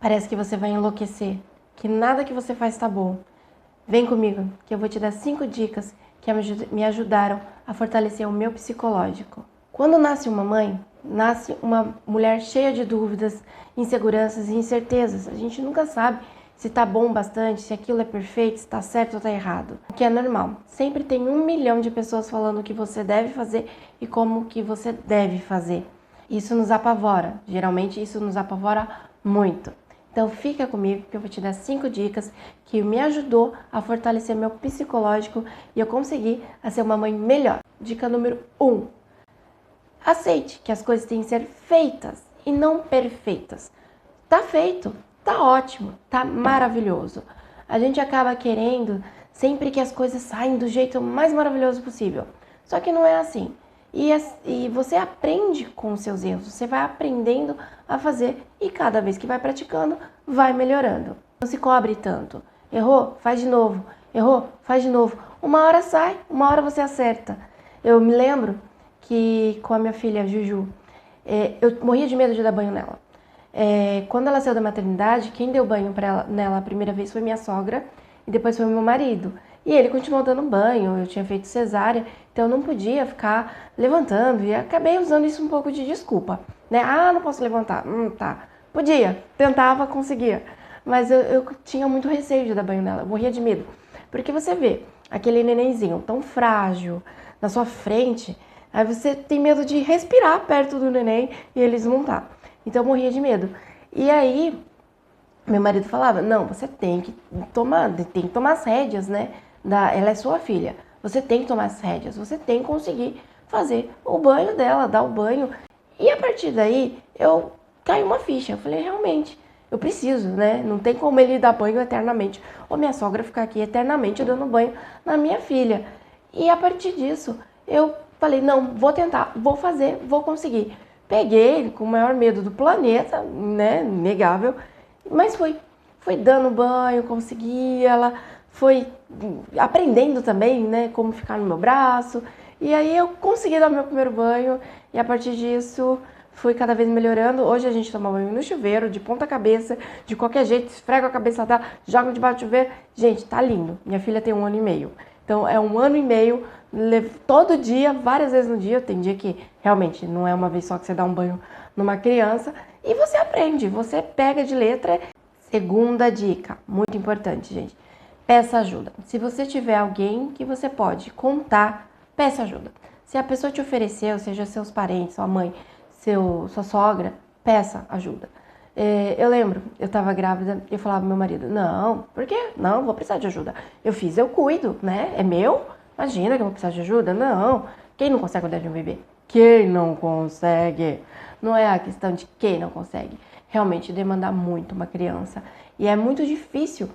Parece que você vai enlouquecer, que nada que você faz tá bom. Vem comigo, que eu vou te dar 5 dicas que me ajudaram a fortalecer o meu psicológico. Quando nasce uma mãe, nasce uma mulher cheia de dúvidas, inseguranças e incertezas. A gente nunca sabe se tá bom bastante, se aquilo é perfeito, se tá certo ou tá errado. O que é normal. Sempre tem 1 milhão de pessoas falando o que você deve fazer e como que você deve fazer. Isso nos apavora. Geralmente isso nos apavora muito. Então fica comigo que eu vou te dar 5 dicas que me ajudou a fortalecer meu psicológico e eu consegui a ser uma mãe melhor. Dica número 1. Aceite que as coisas têm que ser feitas e não perfeitas. Tá feito, tá ótimo, tá maravilhoso. A gente acaba querendo sempre que as coisas saem do jeito mais maravilhoso possível. Só que não é assim. E você aprende com os seus erros, você vai aprendendo a fazer e cada vez que vai praticando, vai melhorando. Não se cobre tanto. Errou? Faz de novo. Errou? Faz de novo. Uma hora sai, uma hora você acerta. Eu me lembro que com a minha filha Juju, eu morria de medo de dar banho nela. Quando ela saiu da maternidade, quem deu banho nela a primeira vez foi minha sogra e depois foi meu marido. E ele continuou dando banho, eu tinha feito cesárea, então eu não podia ficar levantando e acabei usando isso um pouco de desculpa, né? Ah, não posso levantar. Tá. Podia, tentava, conseguia. Mas eu tinha muito receio de dar banho nela, eu morria de medo. Porque você vê aquele nenenzinho tão frágil na sua frente, aí você tem medo de respirar perto do neném e ele desmontar. Então eu morria de medo. E aí, meu marido falava, não, você tem que tomar as rédeas, né? Ela é sua filha, você tem que tomar as rédeas, você tem que conseguir fazer o banho dela, dar o banho. E a partir daí, eu caí uma ficha, eu falei, realmente, eu preciso, né? Não tem como ele dar banho eternamente, ou minha sogra ficar aqui eternamente dando banho na minha filha. E a partir disso, eu falei, não, vou tentar, vou fazer, vou conseguir. Peguei com o maior medo do planeta, né? Negável, mas foi dando banho, consegui, ela foi aprendendo também, né, como ficar no meu braço. E aí eu consegui dar o meu primeiro banho e a partir disso fui cada vez melhorando. Hoje a gente toma banho no chuveiro, de ponta cabeça, de qualquer jeito, esfrega a cabeça dela, joga debaixo do chuveiro. Gente, tá lindo. Minha filha tem 1 ano e meio. Então é 1 ano e meio, todo dia, várias vezes no dia. Tem dia que realmente não é uma vez só que você dá um banho numa criança. E você aprende, você pega de letra. Segunda dica, muito importante, gente. Peça ajuda. Se você tiver alguém que você pode contar, peça ajuda. Se a pessoa te ofereceu, seja seus parentes, sua mãe, sua sogra, peça ajuda. Eu lembro, eu tava grávida e eu falava pro meu marido, não, por quê? Não, vou precisar de ajuda. Eu cuido, né? É meu? Imagina que eu vou precisar de ajuda? Não. Quem não consegue cuidar de um bebê? Quem não consegue? Não é a questão de quem não consegue. Realmente demanda muito uma criança. E é muito difícil.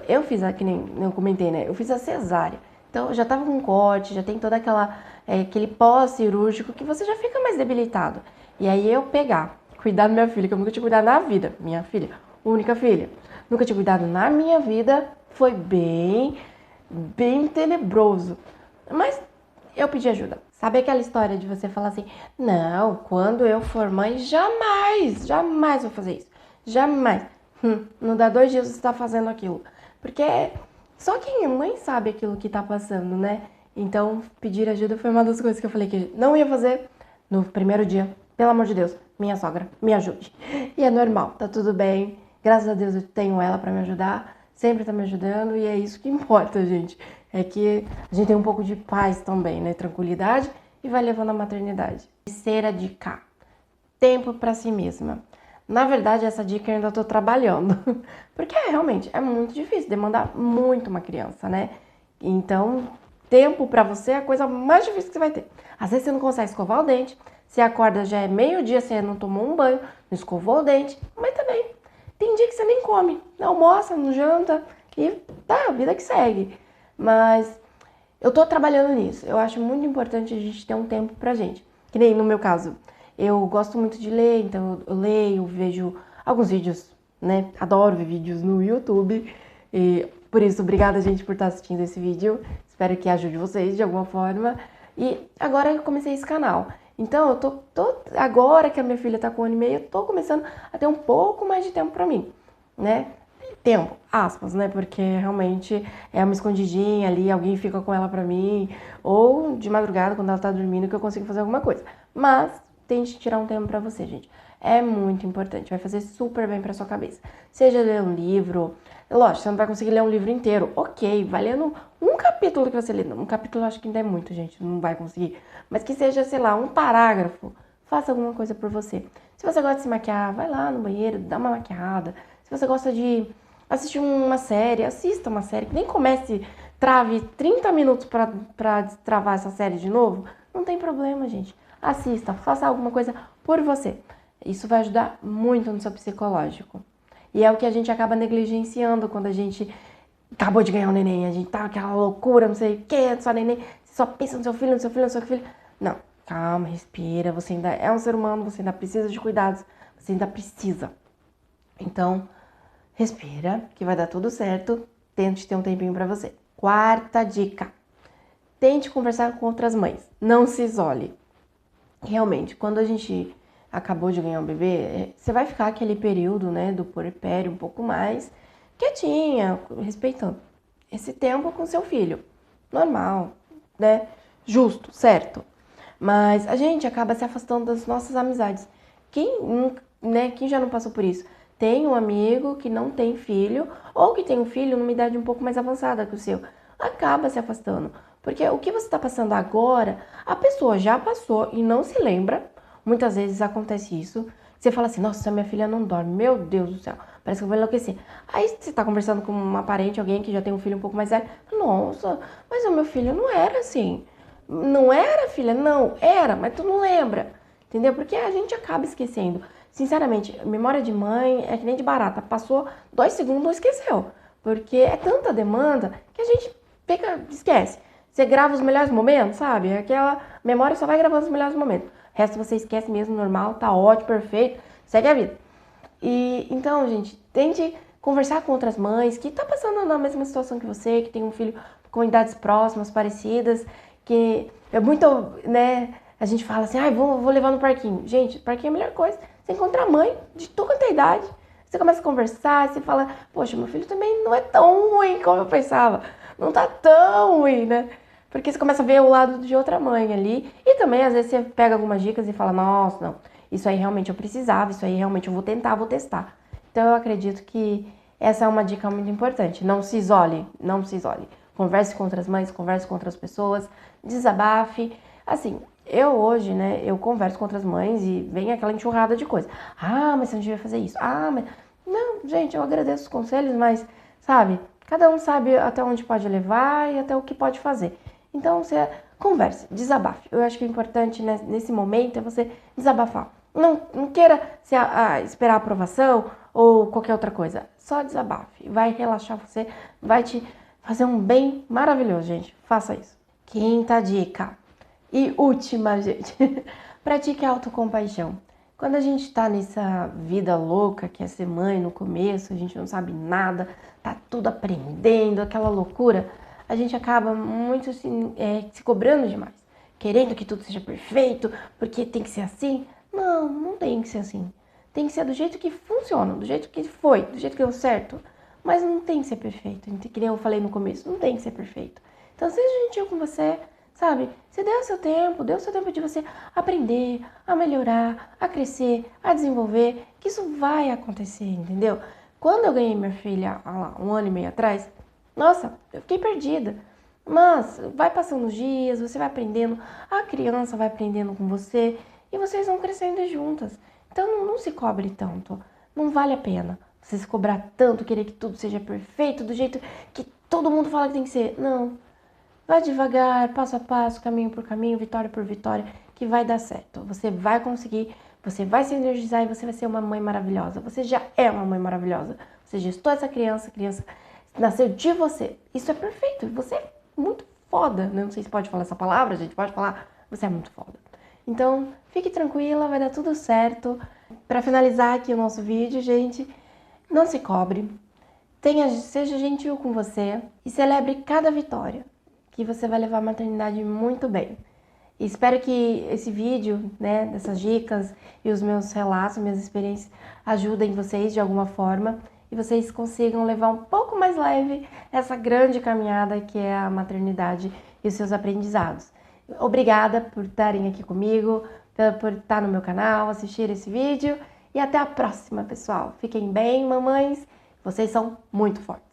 Eu fiz, que nem eu comentei, né? Eu fiz a cesárea. Então, eu já tava com corte, já tem toda aquele pós-cirúrgico que você já fica mais debilitado. E aí eu cuidar da minha filha, que eu nunca tinha cuidado na vida. Minha filha, única filha. Nunca tinha cuidado na minha vida. Foi bem tenebroso. Mas eu pedi ajuda. Sabe aquela história de você falar assim, não, quando eu for mãe, jamais vou fazer isso. Jamais. Não dá 2 dias você tá fazendo aquilo. Porque só quem é mãe sabe aquilo que tá passando, né? Então, pedir ajuda foi uma das coisas que eu falei que não ia fazer no primeiro dia. Pelo amor de Deus, minha sogra, me ajude. E é normal, tá tudo bem. Graças a Deus eu tenho ela pra me ajudar. Sempre tá me ajudando e é isso que importa, gente. É que a gente tem um pouco de paz também, né? Tranquilidade e vai levando a maternidade. Terceira dica, tempo pra si mesma. Na verdade, essa dica eu ainda tô trabalhando, porque realmente é muito difícil, demanda muito uma criança, né? Então, tempo pra você é a coisa mais difícil que você vai ter. Às vezes você não consegue escovar o dente, você acorda já é meio-dia, você não tomou um banho, não escovou o dente, mas também tem dia que você nem come, não almoça, não janta e tá, a vida que segue. Mas eu tô trabalhando nisso, eu acho muito importante a gente ter um tempo pra gente, que nem no meu caso. Eu gosto muito de ler, então eu leio, vejo alguns vídeos, né? Adoro ver vídeos no YouTube. E por isso, obrigada, gente, por estar assistindo esse vídeo. Espero que ajude vocês de alguma forma. E agora eu comecei esse canal. Então, eu tô agora que a minha filha tá com 1 ano e meio, eu tô começando a ter um pouco mais de tempo pra mim. né? Tempo, aspas, né? Porque realmente é uma escondidinha ali, alguém fica com ela pra mim, ou de madrugada, quando ela tá dormindo, que eu consigo fazer alguma coisa. Mas tente tirar um tempo pra você, gente. É muito importante, vai fazer super bem pra sua cabeça. Seja ler um livro, lógico, você não vai conseguir ler um livro inteiro, ok, vai lendo um capítulo que você lê. Um capítulo eu acho que ainda é muito, gente, não vai conseguir. Mas que seja, sei lá, um parágrafo, faça alguma coisa por você. Se você gosta de se maquiar, vai lá no banheiro, dá uma maquiada. Se você gosta de assistir uma série, assista uma série, que nem comece, trave 30 minutos pra destravar essa série de novo, não tem problema, gente. Assista, faça alguma coisa por você. Isso vai ajudar muito no seu psicológico. E é o que a gente acaba negligenciando quando a gente acabou de ganhar um neném, a gente tá aquela loucura, não sei o que, só neném, você só pensa no seu filho, no seu filho, no seu filho. Não, calma, respira, você ainda é um ser humano, você ainda precisa de cuidados, você ainda precisa. Então, respira, que vai dar tudo certo. Tente ter um tempinho pra você. Quarta dica. Tente conversar com outras mães. Não se isole. Realmente, quando a gente acabou de ganhar um bebê, você vai ficar aquele período, né, do puerpério um pouco mais quietinha, respeitando esse tempo com seu filho. Normal, né? Justo, certo. Mas a gente acaba se afastando das nossas amizades. Quem já não passou por isso? Tem um amigo que não tem filho, ou que tem um filho numa idade um pouco mais avançada que o seu. Acaba se afastando. Porque o que você está passando agora, a pessoa já passou e não se lembra. Muitas vezes acontece isso. Você fala assim, nossa, minha filha não dorme, meu Deus do céu, parece que eu vou enlouquecer. Aí você tá conversando com uma parente, alguém que já tem um filho um pouco mais velho, nossa, mas o meu filho não era assim. Não era, filha? Não, era, mas tu não lembra. Entendeu? Porque a gente acaba esquecendo. Sinceramente, memória de mãe é que nem de barata. Passou 2 segundos, esqueceu. Porque é tanta demanda que a gente esquece. Você grava os melhores momentos, sabe? Aquela memória só vai gravando os melhores momentos. O resto você esquece mesmo, normal, tá ótimo, perfeito. Segue a vida. E então, gente, tente conversar com outras mães que tá passando na mesma situação que você, que tem um filho com idades próximas, parecidas, que é muito, né? A gente fala assim, vou levar no parquinho. Gente, parquinho é a melhor coisa. Você encontra a mãe de toda quanto é idade. Você começa a conversar, você fala, poxa, meu filho também não é tão ruim como eu pensava. Não tá tão ruim, né? Porque você começa a ver o lado de outra mãe ali. E também, às vezes, você pega algumas dicas e fala, nossa, não, isso aí realmente eu precisava, isso aí realmente eu vou tentar, vou testar. Então, eu acredito que essa é uma dica muito importante. Não se isole, não se isole. Converse com outras mães, converse com outras pessoas, desabafe. Assim, eu hoje, né, eu converso com outras mães e vem aquela enxurrada de coisa. Ah, mas você não devia fazer isso. Ah, mas... Não, gente, eu agradeço os conselhos, mas, sabe, cada um sabe até onde pode levar e até o que pode fazer. Então, você converse, desabafe. Eu acho que o importante nesse momento é você desabafar. Não queira esperar a aprovação ou qualquer outra coisa. Só desabafe. Vai relaxar você, vai te fazer um bem maravilhoso, gente. Faça isso. Quinta dica. E última, gente. Pratique a autocompaixão. Quando a gente tá nessa vida louca que é ser mãe no começo, a gente não sabe nada, tá tudo aprendendo, aquela loucura, a gente acaba muito se cobrando demais, querendo que tudo seja perfeito, porque tem que ser assim. Não, não tem que ser assim. Tem que ser do jeito que funciona, do jeito que foi, do jeito que deu certo. Mas não tem que ser perfeito, que nem eu falei no começo, não tem que ser perfeito. Então seja gentil com você, sabe? Você deu o seu tempo de você aprender, a melhorar, a crescer, a desenvolver, que isso vai acontecer, entendeu? Quando eu ganhei minha filha, há 1 ano e meio atrás, nossa, eu fiquei perdida. Mas vai passando os dias, você vai aprendendo, a criança vai aprendendo com você e vocês vão crescendo juntas. Então não se cobre tanto, não vale a pena você se cobrar tanto, querer que tudo seja perfeito, do jeito que todo mundo fala que tem que ser. Não, vai devagar, passo a passo, caminho por caminho, vitória por vitória, que vai dar certo. Você vai conseguir, você vai se energizar e você vai ser uma mãe maravilhosa. Você já é uma mãe maravilhosa. Você gestou essa criança, a criança nasceu de você. Isso é perfeito. Você é muito foda. Não sei se pode falar essa palavra, gente. Pode falar. Você é muito foda. Então, fique tranquila, vai dar tudo certo. Para finalizar aqui o nosso vídeo, gente, não se cobre. Seja gentil com você e celebre cada vitória, que você vai levar a maternidade muito bem. E espero que esse vídeo, né, dessas dicas e os meus relatos, minhas experiências, ajudem vocês de alguma forma. e vocês consigam levar um pouco mais leve essa grande caminhada que é a maternidade e os seus aprendizados. Obrigada por estarem aqui comigo, por estar no meu canal, assistir esse vídeo e até a próxima, pessoal. Fiquem bem, mamães. Vocês são muito fortes.